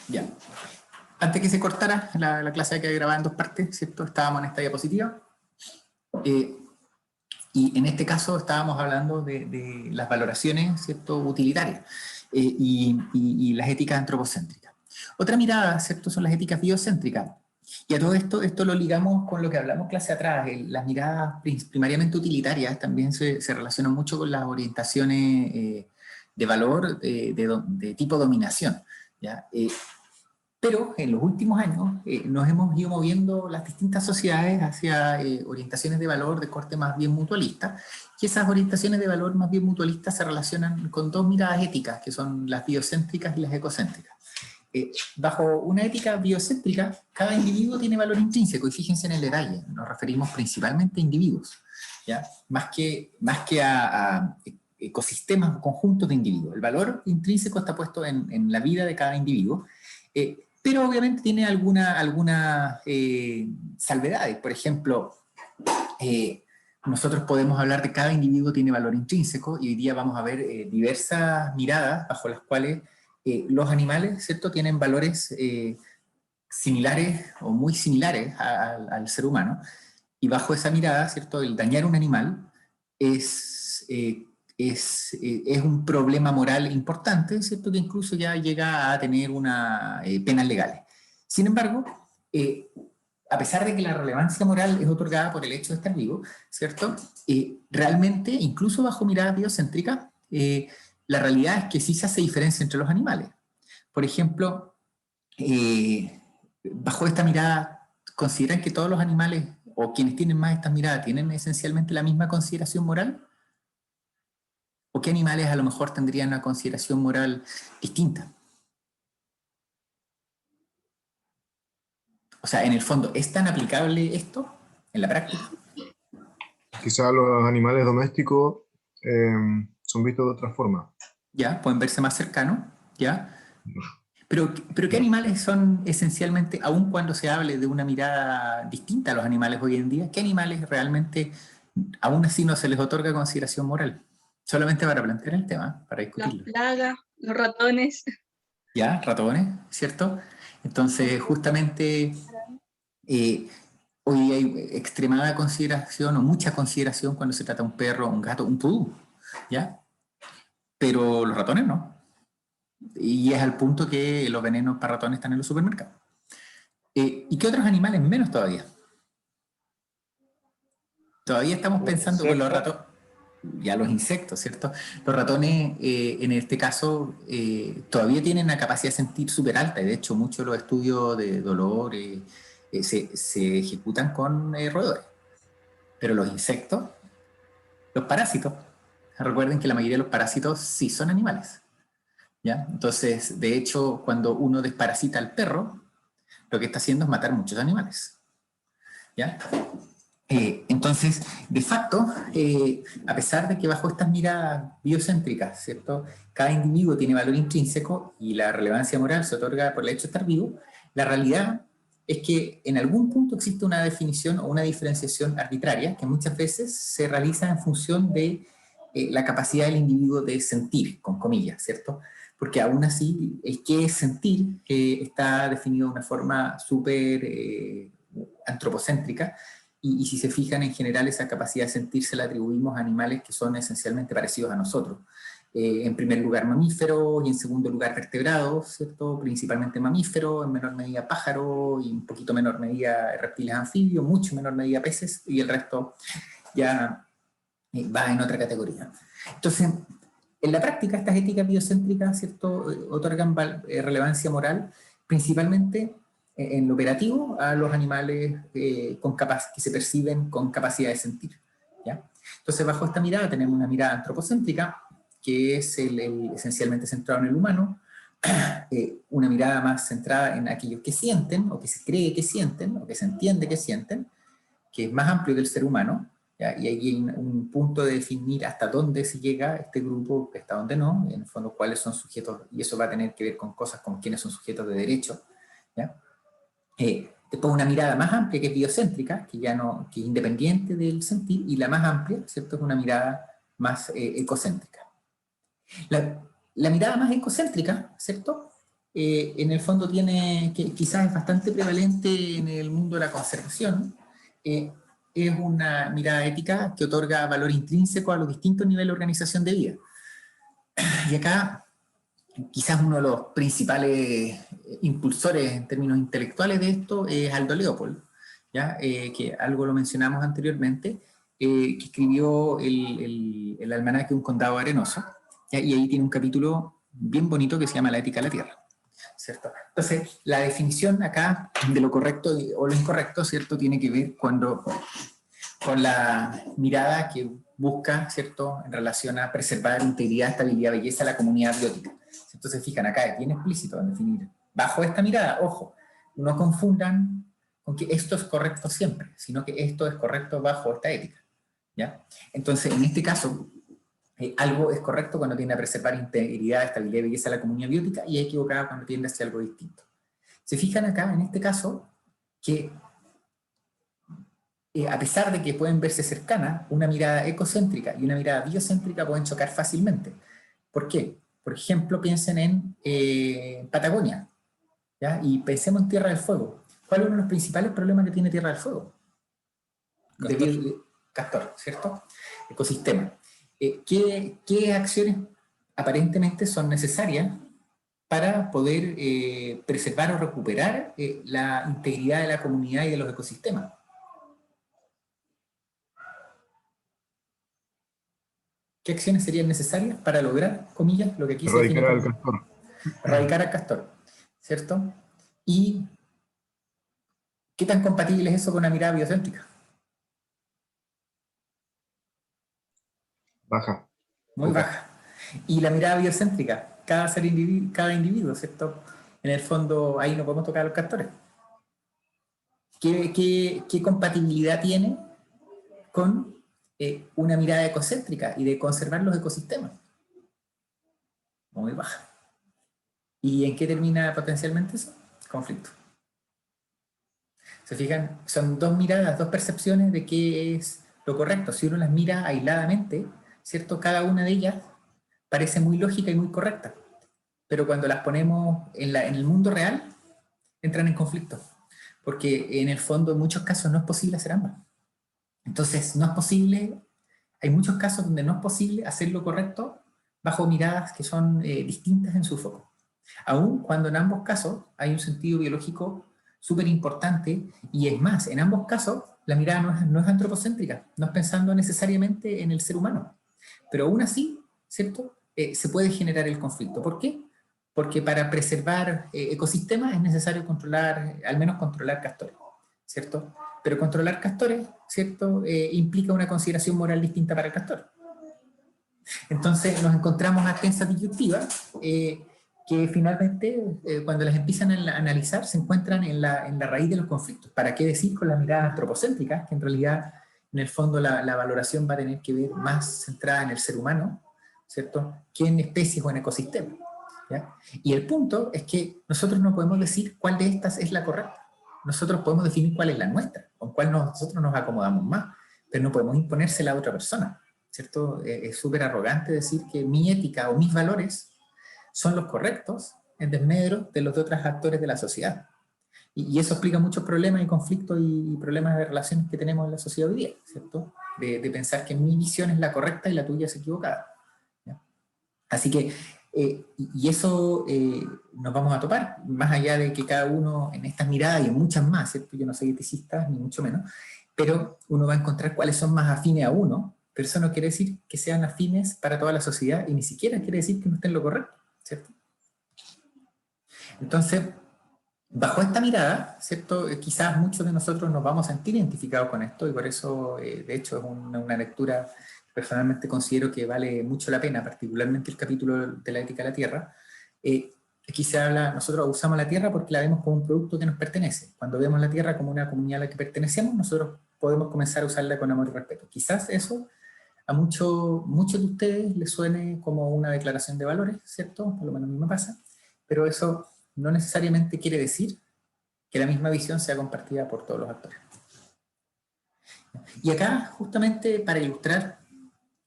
Ya. Antes que se cortara, la clase que grababa en dos partes, ¿cierto? Estábamos en esta diapositiva. Y en este caso estábamos hablando de las valoraciones, ¿cierto?, utilitarias y las éticas antropocéntricas. Otra mirada, ¿cierto?, son las éticas biocéntricas. Y a todo esto lo ligamos con lo que hablamos clase atrás. Las miradas primariamente utilitarias también se relacionan mucho con las orientaciones de valor de tipo dominación, ¿ya? Pero en los últimos años nos hemos ido moviendo las distintas sociedades hacia orientaciones de valor de corte más bien mutualista, y esas orientaciones de valor más bien mutualistas se relacionan con dos miradas éticas, que son las biocéntricas y las ecocéntricas. Bajo una ética biocéntrica, cada individuo tiene valor intrínseco, y fíjense en el detalle, nos referimos principalmente a individuos, ¿ya? Más que a ecosistemas o conjuntos de individuos. El valor intrínseco está puesto en la vida de cada individuo, pero obviamente tiene algunas salvedades. Por ejemplo, nosotros podemos hablar de cada individuo tiene valor intrínseco, y hoy día vamos a ver diversas miradas bajo las cuales los animales, ¿cierto?, tienen valores similares o muy similares al ser humano, y bajo esa mirada, ¿cierto?, el dañar un animal es un problema moral importante, ¿cierto?, que incluso ya llega a tener penas legales. Sin embargo, a pesar de que la relevancia moral es otorgada por el hecho de estar vivo, ¿cierto?, realmente, incluso bajo mirada biocéntrica, la realidad es que sí se hace diferencia entre los animales. Por ejemplo, bajo esta mirada, ¿consideran que todos los animales, o quienes tienen más esta mirada, tienen esencialmente la misma consideración moral? ¿O qué animales a lo mejor tendrían una consideración moral distinta? O sea, en el fondo, ¿es tan aplicable esto en la práctica? Quizás los animales domésticos son vistos de otra forma. Ya, pueden verse más cercanos, ya. Pero ¿qué animales son esencialmente, aun cuando se hable de una mirada distinta a los animales hoy en día, qué animales realmente, aún así no se les otorga consideración moral? Solamente para plantear el tema, para discutirlo. Las plagas, los ratones. Ya, ratones, ¿cierto? Entonces, justamente, hoy hay extremada consideración o mucha consideración cuando se trata de un perro, un gato, un pudú, ¿ya? Pero los ratones no. Y es al punto que los venenos para ratones están en los supermercados. ¿Y qué otros animales menos todavía? Todavía estamos pensando con los ratones, ya los insectos, ¿cierto? Los ratones, en este caso, todavía tienen una capacidad de sentir súper alta, y de hecho muchos de los estudios de dolor se ejecutan con roedores. Pero los insectos, los parásitos, recuerden que la mayoría de los parásitos sí son animales, ¿ya? Entonces, de hecho, cuando uno desparasita al perro, lo que está haciendo es matar muchos animales, ¿ya? Entonces, de facto, a pesar de que bajo estas miradas biocéntricas, ¿cierto?, cada individuo tiene valor intrínseco y la relevancia moral se otorga por el hecho de estar vivo, la realidad es que en algún punto existe una definición o una diferenciación arbitraria que muchas veces se realiza en función de la capacidad del individuo de sentir, con comillas, ¿cierto? Porque aún así, el qué es sentir está definido de una forma súper antropocéntrica, y si se fijan, en general esa capacidad de sentir se la atribuimos a animales que son esencialmente parecidos a nosotros. En primer lugar mamíferos, y en segundo lugar vertebrados, ¿cierto?, principalmente mamíferos, en menor medida pájaros, y un poquito menor medida reptiles anfibios, mucho menor medida peces, y el resto ya va en otra categoría. Entonces, en la práctica, estas éticas biocéntricas, ¿cierto?, otorgan relevancia moral principalmente en lo operativo a los animales que se perciben con capacidad de sentir, ¿ya? Entonces, bajo esta mirada tenemos una mirada antropocéntrica, que es esencialmente centrado en el humano, una mirada más centrada en aquellos que sienten, o que se cree que sienten, o que se entiende que sienten, que es más amplio del ser humano, ¿ya? Y ahí hay un punto de definir hasta dónde se llega este grupo, hasta dónde no, en el fondo cuáles son sujetos, y eso va a tener que ver con cosas como quiénes son sujetos de derecho, ¿ya? Después una mirada más amplia, que es biocéntrica, que es independiente del sentir, y la más amplia, ¿cierto?, es una mirada más ecocéntrica. La mirada más ecocéntrica, ¿cierto?, en el fondo tiene, que quizás es bastante prevalente en el mundo de la conservación, es una mirada ética que otorga valor intrínseco a los distintos niveles de organización de vida. Y acá, quizás uno de los principales impulsores en términos intelectuales de esto es Aldo Leopold, ¿ya? Que algo lo mencionamos anteriormente, que escribió el almanaque de un condado arenoso, ¿ya? Y ahí tiene un capítulo bien bonito que se llama La ética de la tierra, ¿cierto? Entonces, la definición acá de lo correcto o lo incorrecto, ¿cierto?, tiene que ver con la mirada que busca, ¿cierto?, en relación a preservar integridad, estabilidad, belleza de la comunidad biótica. Entonces, fijan, acá es bien explícito en definir. Bajo esta mirada, ojo, no confundan con que esto es correcto siempre, sino que esto es correcto bajo esta ética, ¿ya? Entonces, en este caso, algo es correcto cuando tiende a preservar integridad, estabilidad y belleza de la comunidad biótica, y es equivocado cuando tiende hacia algo distinto. Se fijan acá, en este caso, que a pesar de que pueden verse cercanas, una mirada ecocéntrica y una mirada biocéntrica pueden chocar fácilmente. ¿Por qué? Por ejemplo, piensen en Patagonia, ¿ya? Y pensemos en Tierra del Fuego. ¿Cuál es uno de los principales problemas que tiene Tierra del Fuego? Castor, ¿cierto? Ecosistema. ¿Qué acciones aparentemente son necesarias para poder preservar o recuperar la integridad de la comunidad y de los ecosistemas? ¿Qué acciones serían necesarias para lograr, comillas, lo que aquí se define Erradicar al como castor. erradicar al castor, ¿cierto? ¿Y qué tan compatible es eso con una mirada biocéntrica? Baja. Muy Poca. baja. Y la mirada biocéntrica, cada individuo, ¿cierto? En el fondo, ahí no podemos tocar a los castores. ¿Qué compatibilidad tiene con una mirada ecocéntrica y de conservar los ecosistemas? Muy baja. ¿Y en qué termina potencialmente eso? Conflicto. ¿Se fijan? Son dos miradas, dos percepciones de qué es lo correcto. Si uno las mira aisladamente, ¿cierto? Cada una de ellas parece muy lógica y muy correcta. Pero cuando las ponemos en el mundo real, entran en conflicto. Porque en el fondo, en muchos casos, no es posible hacer ambas. Entonces, no es posible, hay muchos casos donde no es posible hacer lo correcto bajo miradas que son distintas en su foco. Aun cuando en ambos casos hay un sentido biológico súper importante, y es más, en ambos casos la mirada no es antropocéntrica, no es pensando necesariamente en el ser humano, pero aún así, ¿cierto? Se puede generar el conflicto. ¿Por qué? Porque para preservar ecosistemas es necesario controlar, al menos controlar castores, ¿cierto? Pero controlar castores, ¿cierto? Implica una consideración moral distinta para el castor. Entonces nos encontramos ante esa disyuntiva que finalmente, cuando las empiezan a analizar, se encuentran en la raíz de los conflictos. ¿Para qué decir con la mirada antropocéntrica? Que en realidad, en el fondo, la valoración va a tener que ver más centrada en el ser humano, ¿cierto?, que en especies o en ecosistemas, ¿ya? Y el punto es que nosotros no podemos decir cuál de estas es la correcta. Nosotros podemos definir cuál es la nuestra, con cuál nosotros nos acomodamos más, pero no podemos imponérsela a otra persona, ¿cierto? Es súper arrogante decir que mi ética o mis valores son los correctos en desmedro de los de otros actores de la sociedad. Y eso explica muchos problemas y conflictos y problemas de relaciones que tenemos en la sociedad hoy día, ¿cierto? De pensar que mi visión es la correcta y la tuya es equivocada, ¿ya? Así que, y eso nos vamos a topar, más allá de que cada uno en estas miradas y en muchas más, ¿cierto? Yo no soy eticista, ni mucho menos, pero uno va a encontrar cuáles son más afines a uno, pero eso no quiere decir que sean afines para toda la sociedad y ni siquiera quiere decir que no estén en lo correcto, ¿cierto? Entonces, bajo esta mirada, ¿cierto? Quizás muchos de nosotros nos vamos a sentir identificados con esto y por eso, de hecho, es una lectura que personalmente considero que vale mucho la pena, particularmente el capítulo de la ética de la tierra. Aquí se habla, nosotros usamos la tierra porque la vemos como un producto que nos pertenece. Cuando vemos la tierra como una comunidad a la que pertenecemos, nosotros podemos comenzar a usarla con amor y respeto. Quizás eso a muchos de ustedes les suene como una declaración de valores, ¿cierto? Por lo menos a mí me pasa, pero eso no necesariamente quiere decir que la misma visión sea compartida por todos los actores. Y acá, justamente para ilustrar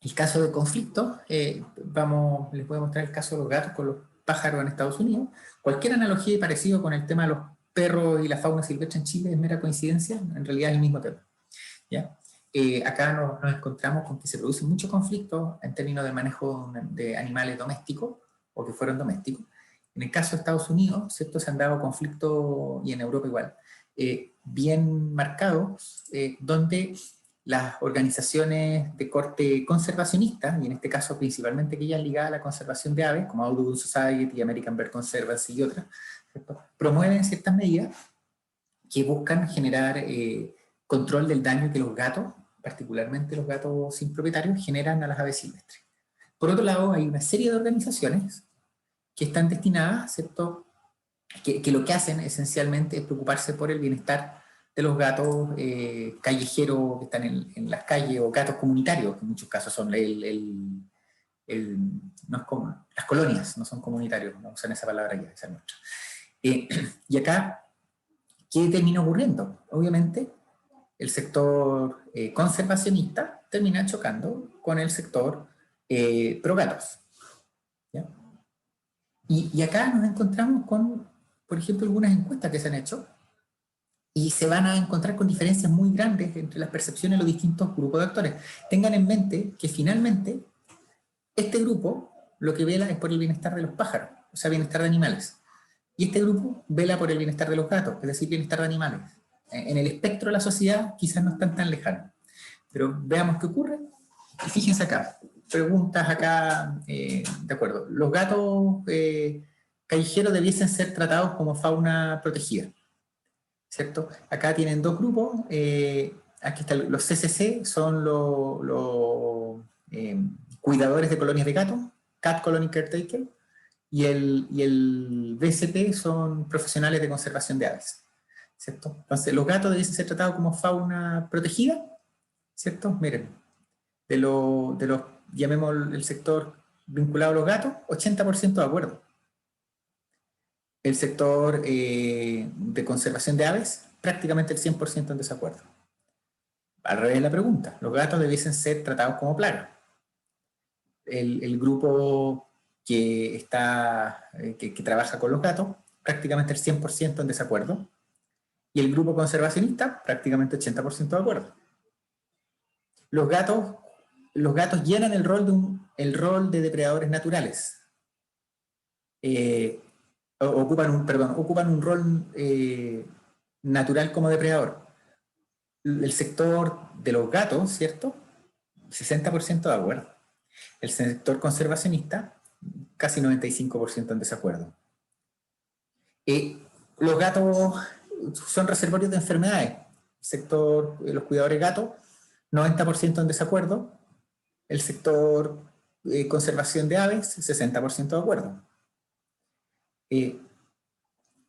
el caso de conflicto, les voy a mostrar el caso de los gatos con los pájaros en Estados Unidos. Cualquier analogía y parecido con el tema de los perros y la fauna silvestre en Chile es mera coincidencia, en realidad es el mismo tema. ¿Ya? Acá nos encontramos con que se produce mucho conflicto en términos de manejo de animales domésticos o que fueron domésticos. En el caso de Estados Unidos, ¿cierto? Se han dado conflictos, y en Europa igual, bien marcados, donde las organizaciones de corte conservacionista, y en este caso principalmente aquellas ligadas a la conservación de aves, como Audubon Society, American Bird Conservancy y otras, ¿cierto? Promueven ciertas medidas que buscan generar control del daño que los gatos, particularmente los gatos sin propietarios, generan a las aves silvestres. Por otro lado, hay una serie de organizaciones que están destinadas, ¿cierto?, que lo que hacen esencialmente es preocuparse por el bienestar de los gatos callejeros que están en las calles, o gatos comunitarios, que en muchos casos son no es como, las colonias, no son comunitarios, no usan esa palabra ya, esa es nuestra. Y acá, ¿qué termina ocurriendo? Obviamente, el sector conservacionista termina chocando con el sector pro gatos. ¿Ya? Y acá nos encontramos con, por ejemplo, algunas encuestas que se han hecho, y se van a encontrar con diferencias muy grandes entre las percepciones de los distintos grupos de actores. Tengan en mente que finalmente este grupo lo que vela es por el bienestar de los pájaros, o sea, bienestar de animales. Y este grupo vela por el bienestar de los gatos, es decir, bienestar de animales. En el espectro de la sociedad quizás no están tan lejanos. Pero veamos qué ocurre. Y fíjense acá, preguntas acá, de acuerdo. Los gatos callejeros debiesen ser tratados como fauna protegida, ¿cierto? Acá tienen dos grupos. Aquí están los CCC, son los cuidadores de colonias de gatos, Cat Colony Caretaker, y el BCP son profesionales de conservación de aves, ¿cierto? Entonces, los gatos deben ser tratados como fauna protegida, ¿cierto? Miren, de los, llamemos el sector vinculado a los gatos, 80% de acuerdo. El sector de conservación de aves, prácticamente el 100% en desacuerdo. Al revés de la pregunta, los gatos debiesen ser tratados como plaga. El grupo que trabaja con los gatos, prácticamente el 100% en desacuerdo, y el grupo conservacionista, prácticamente 80% de acuerdo. Los gatos llenan el rol de depredadores naturales. Ocupan un rol natural como depredador. El sector de los gatos, ¿cierto? 60% de acuerdo. El sector conservacionista, casi 95% en desacuerdo. Los gatos son reservorios de enfermedades. El sector, los cuidadores gatos, 90% en desacuerdo. El sector conservación de aves, 60% de acuerdo.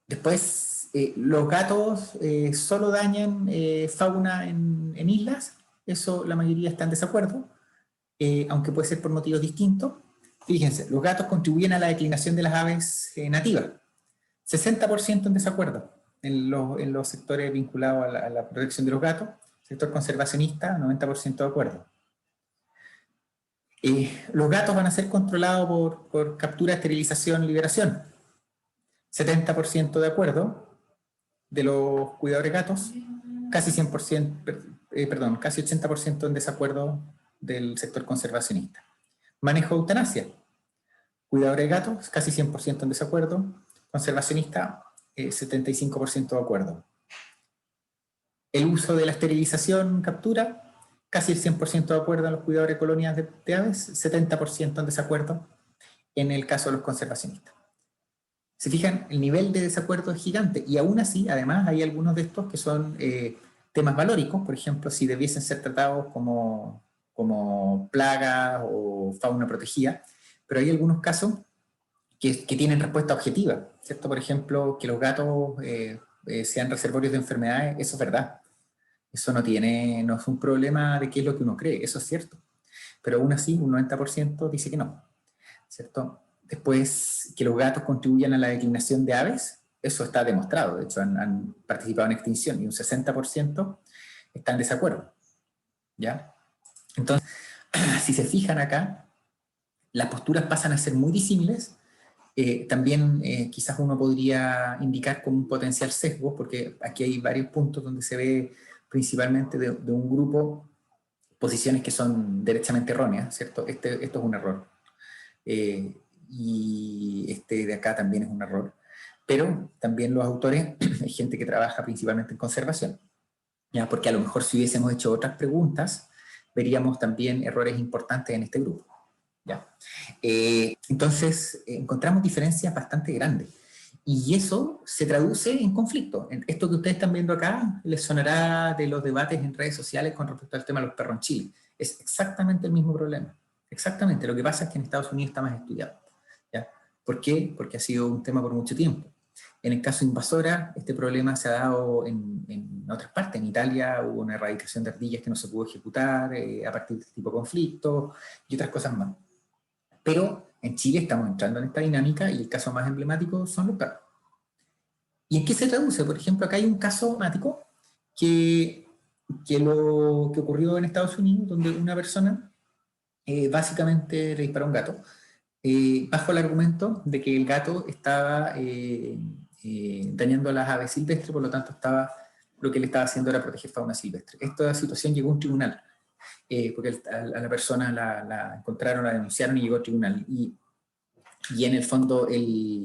Después, los gatos solo dañan fauna en islas. Eso la mayoría está en desacuerdo, aunque puede ser por motivos distintos. Fíjense, los gatos contribuyen a la declinación de las aves nativas. 60% en desacuerdo en los sectores vinculados a la protección de los gatos. Sector conservacionista, 90% de acuerdo. Los gatos van a ser controlados por captura, esterilización, liberación. 70% de acuerdo de los cuidadores gatos, casi 100%, casi 80% en desacuerdo del sector conservacionista. Manejo de eutanasia. Cuidadores gatos, casi 100% en desacuerdo. Conservacionista, 75% de acuerdo. El uso de la esterilización, captura, casi el 100% de acuerdo en los cuidadores de colonias de aves, 70% en desacuerdo en el caso de los conservacionistas. Se fijan, el nivel de desacuerdo es gigante, y aún así, además, hay algunos de estos que son temas valóricos, por ejemplo, si debiesen ser tratados como plagas o fauna protegida, pero hay algunos casos que tienen respuesta objetiva, ¿cierto? Por ejemplo, que los gatos sean reservorios de enfermedades, eso es verdad. Eso no es un problema de qué es lo que uno cree, eso es cierto. Pero aún así, un 90% dice que no, ¿cierto? Después, que los gatos contribuyan a la declinación de aves, eso está demostrado, de hecho han participado en extinción, y un 60% está en desacuerdo, ¿ya? Entonces, si se fijan acá, las posturas pasan a ser muy disímiles, También quizás uno podría indicar como un potencial sesgo, porque aquí hay varios puntos donde se ve principalmente de un grupo posiciones que son derechamente erróneas, ¿cierto? Esto es un error. Y este de acá también es un error. Pero también los autores, hay gente que trabaja principalmente en conservación, ¿ya? Porque a lo mejor si hubiésemos hecho otras preguntas, veríamos también errores importantes en este grupo. ¿Ya? Entonces, encontramos diferencias bastante grandes. Y eso se traduce en conflicto. Esto que ustedes están viendo acá les sonará de los debates en redes sociales con respecto al tema de los perros en Chile. Es exactamente el mismo problema. Exactamente. Lo que pasa es que en Estados Unidos está más estudiado. ¿Ya? ¿Por qué? Porque ha sido un tema por mucho tiempo. En el caso de invasora, este problema se ha dado en otras partes. En Italia hubo una erradicación de ardillas que no se pudo ejecutar a partir de este tipo de conflictos y otras cosas más. Pero en Chile estamos entrando en esta dinámica y el caso más emblemático son los perros. ¿Y en qué se traduce? Por ejemplo, acá hay un caso emblemático que ocurrió en Estados Unidos, donde una persona básicamente le disparó a un gato, bajo el argumento de que el gato estaba dañando a las aves silvestres, por lo tanto lo que él estaba haciendo era proteger fauna silvestre. Esta situación llegó a un tribunal. Porque a la persona la encontraron, la denunciaron y llegó al tribunal. Y en el fondo,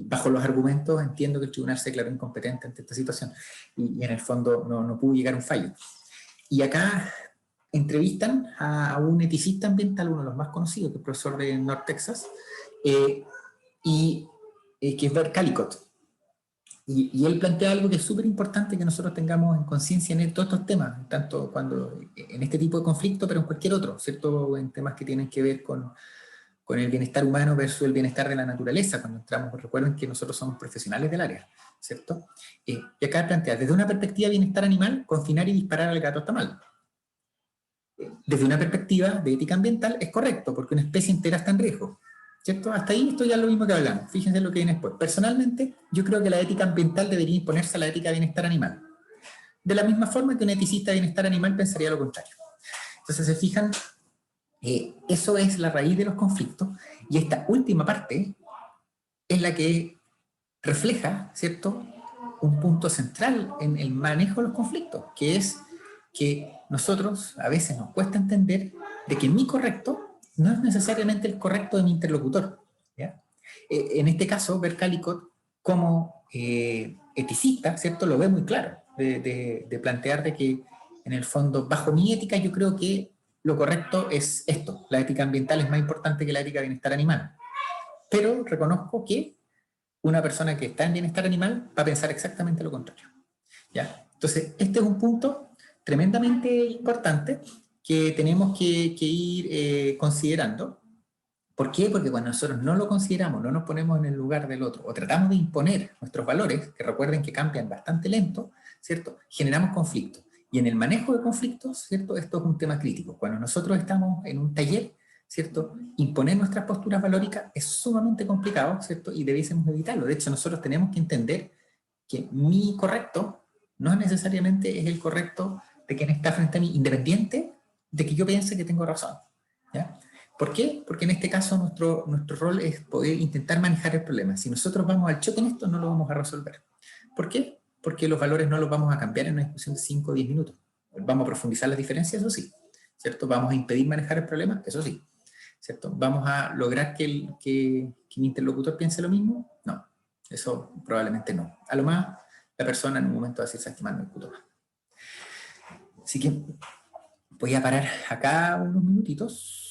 bajo los argumentos, entiendo que el tribunal se declaró incompetente ante esta situación. Y en el fondo no pudo llegar a un fallo. Y acá entrevistan a un eticista ambiental, uno de los más conocidos, que es el profesor de North Texas, que es Bert Callicott. Y él plantea algo que es súper importante que nosotros tengamos en conciencia en todos estos temas, tanto en este tipo de conflicto, pero en cualquier otro, ¿cierto? En temas que tienen que ver con el bienestar humano versus el bienestar de la naturaleza. Cuando entramos, recuerden que nosotros somos profesionales del área, ¿cierto? Y acá plantea, desde una perspectiva de bienestar animal, confinar y disparar al gato está mal. Desde una perspectiva de ética ambiental es correcto, porque una especie entera está en riesgo. ¿Cierto? Hasta ahí esto ya es lo mismo que hablamos. Fíjense lo que viene después. Personalmente, yo creo que la ética ambiental debería imponerse a la ética de bienestar animal. De la misma forma que un eticista de bienestar animal pensaría lo contrario. Entonces, se fijan, eso es la raíz de los conflictos, y esta última parte es la que refleja, ¿cierto?, un punto central en el manejo de los conflictos, que es que nosotros a veces nos cuesta entender de que mi correcto no es necesariamente el correcto de mi interlocutor. ¿Ya? En este caso, Bert Callicott, como eticista, ¿cierto?, lo ve muy claro, de plantear de que, en el fondo, bajo mi ética, yo creo que lo correcto es esto. La ética ambiental es más importante que la ética de bienestar animal. Pero reconozco que una persona que está en bienestar animal va a pensar exactamente lo contrario. ¿Ya? Entonces, este es un punto tremendamente importante que tenemos que ir considerando. ¿Por qué? Porque cuando nosotros no lo consideramos, no nos ponemos en el lugar del otro, o tratamos de imponer nuestros valores, que recuerden que cambian bastante lento, ¿cierto?, generamos conflictos. Y en el manejo de conflictos, ¿cierto?, esto es un tema crítico. Cuando nosotros estamos en un taller, ¿cierto?, imponer nuestras posturas valóricas es sumamente complicado, ¿cierto?, y debiésemos evitarlo. De hecho, nosotros tenemos que entender que mi correcto no necesariamente es el correcto de quien está frente a mí, independiente de que yo piense que tengo razón. ¿Ya? ¿Por qué? Porque en este caso nuestro rol es poder intentar manejar el problema. Si nosotros vamos al choque en esto, no lo vamos a resolver. ¿Por qué? Porque los valores no los vamos a cambiar en una discusión de 5 o 10 minutos. Vamos a profundizar las diferencias, eso sí. ¿Cierto? Vamos a impedir manejar el problema, eso sí. ¿Cierto? ¿Vamos a lograr que mi interlocutor piense lo mismo? No. Eso probablemente no. A lo más, la persona en un momento va a decir, ¿sabes qué más? No discuto más. Así que voy a parar acá unos minutitos.